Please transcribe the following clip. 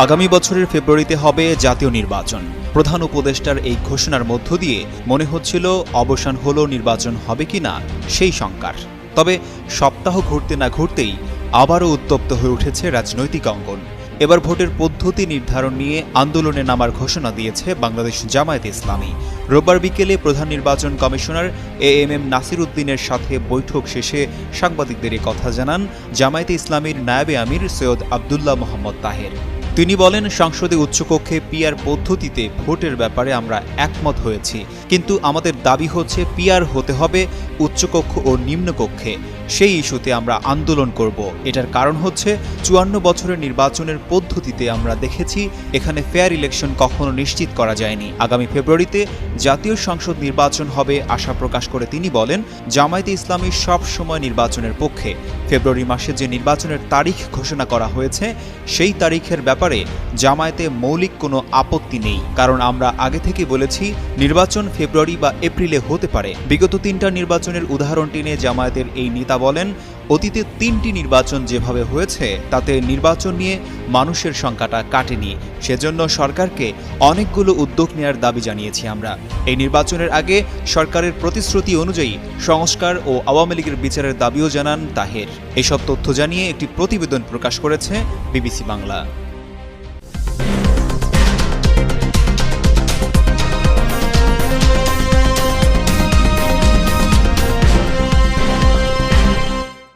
আগামী বছরের ফেব্রুয়ারিতে হবে জাতীয় নির্বাচন। প্রধান উপদেষ্টার এই ঘোষণার মধ্য দিয়ে মনে হচ্ছিল অবসান হলো নির্বাচন হবে কিনা সেই শঙ্কার। তবে সপ্তাহ ঘুরতে না ঘুরতেই আবারও উত্তপ্ত হয়ে উঠেছে রাজনৈতিক অঙ্গন। এবার ভোটের পদ্ধতি নির্ধারণ নিয়ে আন্দোলনে নামার ঘোষণা দিয়েছে বাংলাদেশ জামায়াতে ইসলামী। রোববার বিকেলে প্রধান নির্বাচন কমিশনার এএমএম নাসির উদ্দিনের সাথে বৈঠক শেষে সাংবাদিকদের কথা জানান জামায়াতে ইসলামীর নায়েবে আমির সৈয়দ আবদুল্লাহ মোহাম্মদ তাহের। তিনি বলেন, সংসদে উচ্চকক্ষে পিআর পদ্ধতিতে ভোটের ব্যাপারে আমরা একমত হয়েছি, কিন্তু আমাদের দাবি হচ্ছে পিআর হতে হবে উচ্চকক্ষ ও নিম্নকক্ষে। সেই ইস্যুতে আমরা আন্দোলন করব। এটার কারণ হচ্ছে ৫৪ বছরের নির্বাচনের পদ্ধতিতে আমরা দেখেছি এখানে ফেয়ার ইলেকশন কখনো নিশ্চিত করা যায়নি। আগামী ফেব্রুয়ারিতে জাতীয় সংসদ নির্বাচন হবে আশা প্রকাশ করে তিনি বলেন, জামায়াতে ইসলামী সব সময় নির্বাচনের পক্ষে। ফেব্রুয়ারি মাসে যে নির্বাচনের তারিখ ঘোষণা করা হয়েছে সেই তারিখের ব্যাপারে জামায়াতে মৌলিক কোনো আপত্তি নেই, কারণ আমরা আগে থেকে বলেছি নির্বাচন ফেব্রুয়ারি বা এপ্রিলে হতে পারে। বিগত ৩টা নির্বাচনের উদাহরণ টেনে জামায়াতের এই নেতা বলেন, অতীতে ৩টি নির্বাচন যেভাবে হয়েছে তাতে নির্বাচন নিয়ে মানুষের সংখ্যাটা কাটেনি। সেজন্য সরকারকে অনেকগুলো উদ্যোগ নেওয়ার দাবি জানিয়েছি আমরা। এই নির্বাচনের আগে সরকারের প্রতিশ্রুতি অনুযায়ী সংস্কার ও আওয়ামী লীগের বিচারের দাবিও জানান তাহের। এসব তথ্য জানিয়ে একটি প্রতিবেদন প্রকাশ করেছে বিবিসি বাংলা।